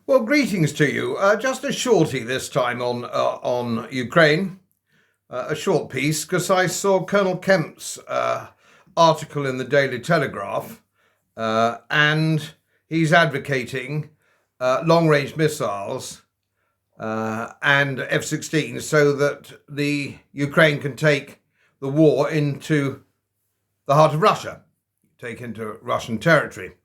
Well, greetings to you. Just a shorty this time on Ukraine. A short piece, because I saw Colonel Kemp's article in the Daily Telegraph, and he's advocating long-range missiles and F-16 so that the Ukraine can take the war into the heart of Russia, take into Russian territory.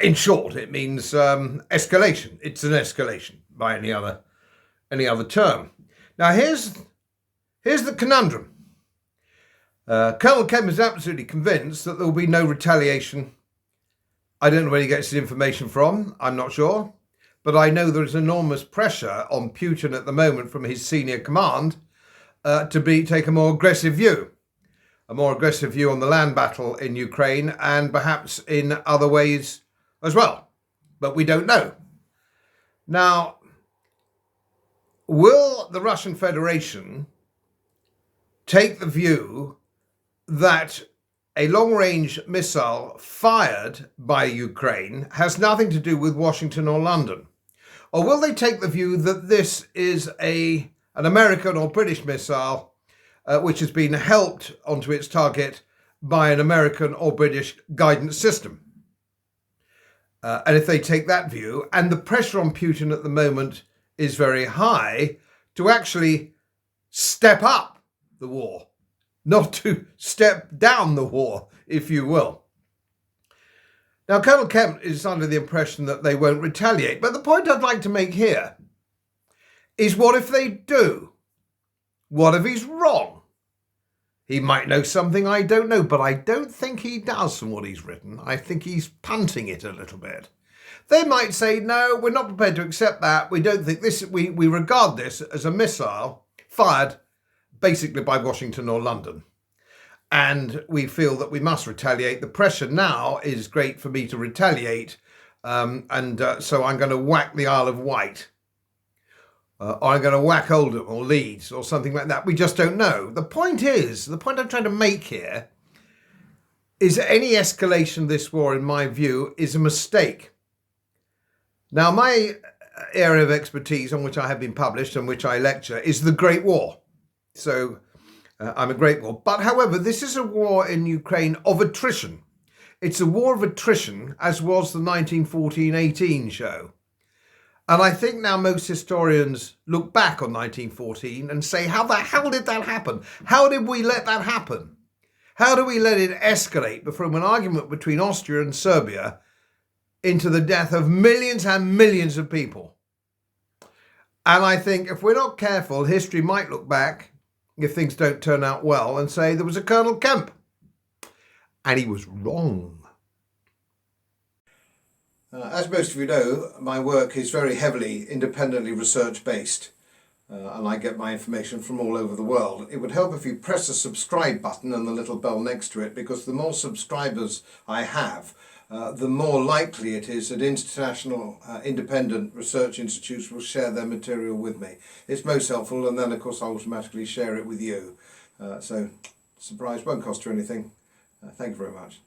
In short, it means escalation. It's an escalation by any other term. Now, here's the conundrum. Colonel Kemp is absolutely convinced that there will be no retaliation. I don't know where he gets his information from. I'm not sure. But I know there is enormous pressure on Putin at the moment from his senior command to take a more aggressive view. A more aggressive view on the land battle in Ukraine and perhaps in other ways as well, but we don't know. Now, will the Russian Federation take the view that a long-range missile fired by Ukraine has nothing to do with Washington or London? Or will they take the view that this is an American or British missile which has been helped onto its target by an American or British guidance system? And if they take that view, and the pressure on Putin at the moment is very high to actually step up the war, not to step down the war, if you will. Now, Colonel Kemp is under the impression that they won't retaliate. But the point I'd like to make here is, what if they do? What if he's wrong? He might know something I don't know, but I don't think he does from what he's written. I think he's punting it a little bit. They might say, no, we're not prepared to accept that. We don't think this, we regard this as a missile fired basically by Washington or London. And we feel that we must retaliate. The pressure now is great for me to retaliate. So I'm going to whack the Isle of Wight. Or I'm going to whack Oldham or Leeds or something like that. We just don't know. The point I'm trying to make here is that any escalation of this war, in my view, is a mistake. Now, my area of expertise on which I have been published and which I lecture is the Great War. So I'm a Great War. But however, this is a war in Ukraine of attrition. It's a war of attrition, as was the 1914-18 show. And I think now most historians look back on 1914 and say, how the hell did that happen? How did we let that happen? How do we let it escalate from an argument between Austria and Serbia into the death of millions and millions of people? And I think if we're not careful, history might look back, if things don't turn out well, and say there was a Colonel Kemp. And he was wrong. As most of you know, my work is very heavily independently research-based, and I get my information from all over the world. It would help if you press the subscribe button and the little bell next to it, because the more subscribers I have, the more likely it is that international independent research institutes will share their material with me. It's most helpful, and then of course I'll automatically share it with you. So, surprise, won't cost you anything. Thank you very much.